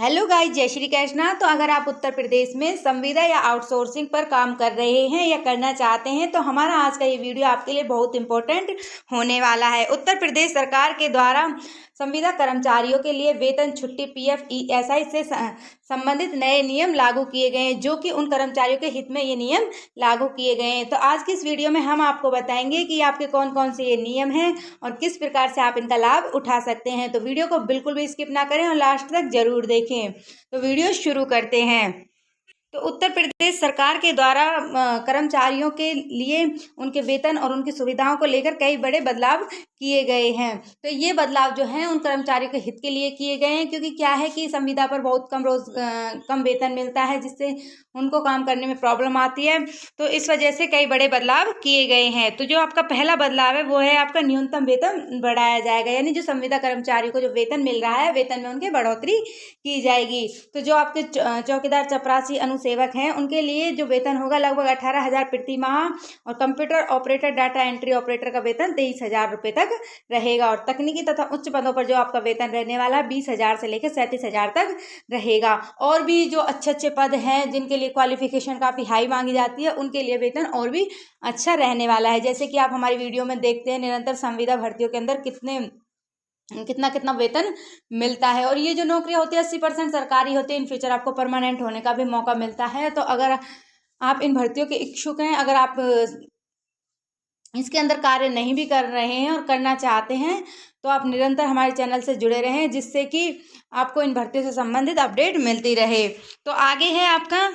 Hello guys, जय श्री कृष्णा। तो अगर आप उत्तर प्रदेश में संविदा या आउटसोर्सिंग पर काम कर रहे हैं या करना चाहते हैं तो हमारा आज का ये वीडियो आपके लिए बहुत इंपॉर्टेंट होने वाला है। उत्तर प्रदेश सरकार के द्वारा संविदा कर्मचारियों के लिए वेतन, छुट्टी, पीएफ, ईएसआई से संबंधित नए नियम लागू किए गए हैं, जो कि उन कर्मचारियों के हित में ये नियम लागू किए गए हैं। तो आज की इस वीडियो में हम आपको बताएंगे कि आपके कौन कौन से ये नियम हैं और किस प्रकार से आप इनका लाभ उठा सकते हैं। तो वीडियो को बिल्कुल भी स्किप ना करें और लास्ट तक जरूर देखें। तो वीडियो शुरू करते हैं। तो उत्तर प्रदेश सरकार के द्वारा कर्मचारियों के लिए उनके वेतन और उनकी सुविधाओं को लेकर कई बड़े बदलाव किए गए हैं। तो ये बदलाव जो हैं उन कर्मचारियों के हित के लिए किए गए हैं, क्योंकि क्या है कि संविदा पर बहुत कम वेतन मिलता है, जिससे उनको काम करने में प्रॉब्लम आती है। तो इस वजह से कई बड़े बदलाव किए गए हैं। तो जो आपका पहला बदलाव है वो है आपका न्यूनतम वेतन बढ़ाया जाएगा, यानी जो संविदा कर्मचारियों को जो वेतन मिल रहा है, वेतन में उनकी बढ़ोतरी की जाएगी। तो जो आपके चौकीदार, चपरासी, अनुसेवक हैं उनके लिए जो वेतन होगा लगभग 18,000 प्रति माह, और computer operator, data entry operator का वेतन 23,000 रुपये तक रहेगा। और तकनीकी तथा उच्च पदों पर जो आपका वेतन रहने वाला है 20,000 से लेकर 37,000 तक रहेगा। और भी जो अच्छे अच्छे पद हैं जिनके लिए क्वालिफिकेशन काफ़ी हाई मांगी जाती है, उनके लिए वेतन और भी अच्छा रहने वाला है। जैसे कि आप हमारी वीडियो में देखते हैं, निरंतर संविदा भर्तियों के अंदर कितना कितना वेतन मिलता है। और ये जो नौकरियां होती है 80% सरकारी होती है। इन फ्यूचर आपको परमानेंट होने का भी मौका मिलता है। तो अगर आप इन भर्तियों के इच्छुक हैं, अगर आप इसके अंदर कार्य नहीं भी कर रहे हैं और करना चाहते हैं, तो आप निरंतर हमारे चैनल से जुड़े रहें, जिससे कि आपको इन भर्तियों से संबंधित अपडेट मिलती रहे। तो आगे है आपका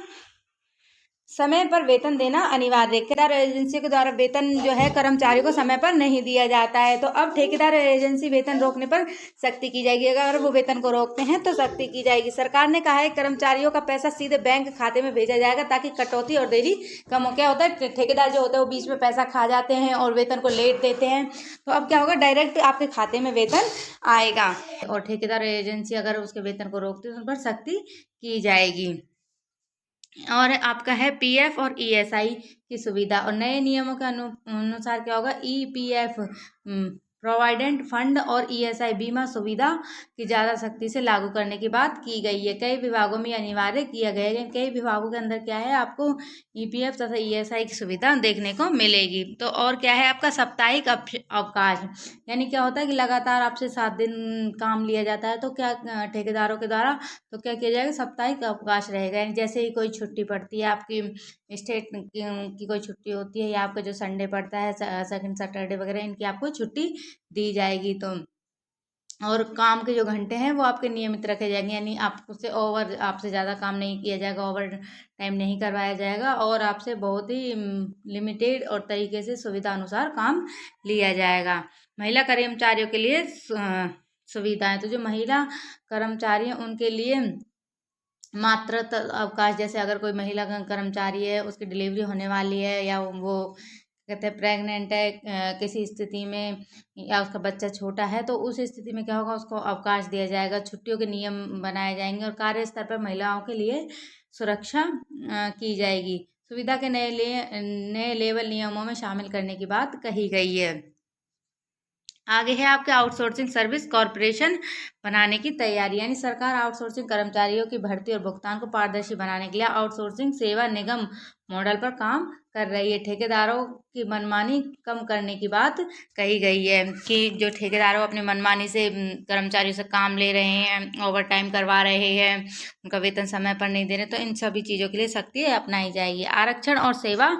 समय पर वेतन देना अनिवार्य। ठेकेदार एजेंसी के द्वारा वेतन जो है कर्मचारियों को समय पर नहीं दिया जाता है। तो अब ठेकेदार एजेंसी वेतन रोकने पर सख्ती की जाएगी। अगर वो वेतन को रोकते हैं तो सख्ती की जाएगी। सरकार ने कहा है कर्मचारियों का पैसा सीधे बैंक खाते में भेजा जाएगा, ताकि कटौती और देरी कम हो। क्या होता है, ठेकेदार जो होता है वो बीच में पैसा खा जाते हैं और वेतन को लेट देते हैं। तो अब क्या होगा, डायरेक्ट आपके खाते में वेतन आएगा। और ठेकेदार एजेंसी अगर उसके वेतन को रोकती है तो उन पर सख्ती की जाएगी। और आपका है पीएफ और ईएसआई की सुविधा। और नए नियमों के अनुसार क्या होगा, ईपीएफ प्रोविडेंट फंड और ईएसआई बीमा सुविधा की ज़्यादा सख्ती से लागू करने की बात की गई है। कई विभागों में अनिवार्य किया गया है। कई विभागों के अंदर क्या है, आपको ईपीएफ तथा ईएसआई की सुविधा देखने को मिलेगी। तो और क्या है आपका साप्ताहिक अवकाश, यानी क्या होता है कि लगातार आपसे 7 दिन काम लिया जाता है। तो क्या ठेकेदारों के द्वारा तो क्या किया जाएगा, साप्ताहिक अवकाश रहेगा। यानी जैसे ही कोई छुट्टी पड़ती है, आपकी स्टेट की कोई छुट्टी होती है, या आपका जो संडे पड़ता है, सेकंड सैटरडे वगैरह, इनकी आपको छुट्टी दी जाएगी। तो और काम के जो घंटे हैं वो आपके नियमित रखे जाएंगे, यानी आपसे ज़्यादा काम नहीं किया जाएगा, ओवर टाइम नहीं करवाया जाएगा, और आपसे बहुत ही लिमिटेड और तरीके से सुविधा अनुसार काम लिया जाएगा। महिला कर्मचारियों के लिए सुविधाएं। तो जो महिला कर्मचारी हैं उनके लिए मातृत्व अवकाश, जैसे अगर कोई महिला कर्मचारी है, उसकी डिलीवरी होने वाली है, या वो कहते हैं प्रेग्नेंट है किसी स्थिति में, या उसका बच्चा छोटा है, तो उस स्थिति में क्या होगा, उसको अवकाश दिया जाएगा। छुट्टियों के नियम बनाए जाएंगे और कार्यस्थल पर महिलाओं के लिए सुरक्षा की जाएगी। सुविधा के नए लेवल नियमों में शामिल करने की बात कही गई है। आगे है आपके आउटसोर्सिंग सर्विस कॉरपोरेशन बनाने की तैयारी, यानी सरकार आउटसोर्सिंग कर्मचारियों की भर्ती और भुगतान को पारदर्शी बनाने के लिए आउटसोर्सिंग सेवा निगम मॉडल पर काम कर रही है। ठेकेदारों की मनमानी कम करने की बात कही गई है, कि जो ठेकेदारों अपनी मनमानी से कर्मचारियों से काम ले रहे हैं, ओवर टाइम करवा रहे हैं, उनका वेतन समय पर नहीं दे रहे, तो इन सभी चीज़ों के लिए सख्ती अपनाई जाएगी। आरक्षण और सेवा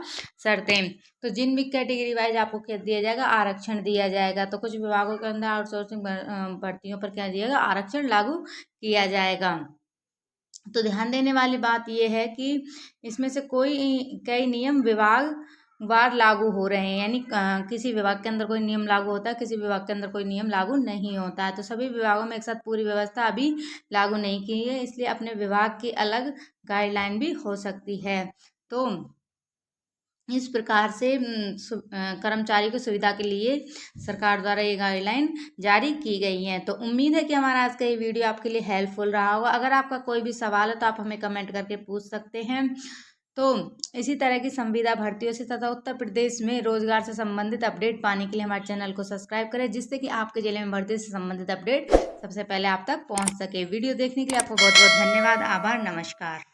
शर्तें। तो जिन भी कैटेगरी वाइज आपको क्या दिया जाएगा, आरक्षण दिया जाएगा। तो कुछ विभागों के अंदर आउटसोर्सिंग भर्तियों पर क्या दिएगा, आरक्षण लागू किया जाएगा। तो ध्यान देने वाली बात यह है कि इसमें से कई नियम विभाग वार लागू हो रहे हैं, यानी किसी विभाग के अंदर कोई नियम लागू होता है, किसी विभाग के अंदर कोई नियम लागू नहीं होता है। तो सभी विभागों में एक साथ पूरी व्यवस्था अभी लागू नहीं की है, इसलिए अपने विभाग की अलग गाइडलाइन भी हो सकती है। तो इस प्रकार से कर्मचारी की सुविधा के लिए सरकार द्वारा ये गाइडलाइन जारी की गई है। तो उम्मीद है कि हमारा आज का ये वीडियो आपके लिए हेल्पफुल रहा होगा। अगर आपका कोई भी सवाल है तो आप हमें कमेंट करके पूछ सकते हैं। तो इसी तरह की संविदा भर्तियों से तथा उत्तर प्रदेश में रोजगार से संबंधित अपडेट पाने के लिए हमारे चैनल को सब्सक्राइब करें, जिससे कि आपके जिले में भर्ती से संबंधित अपडेट सबसे पहले आप तक पहुंच सके। वीडियो देखने के लिए आपको बहुत बहुत धन्यवाद, आभार, नमस्कार।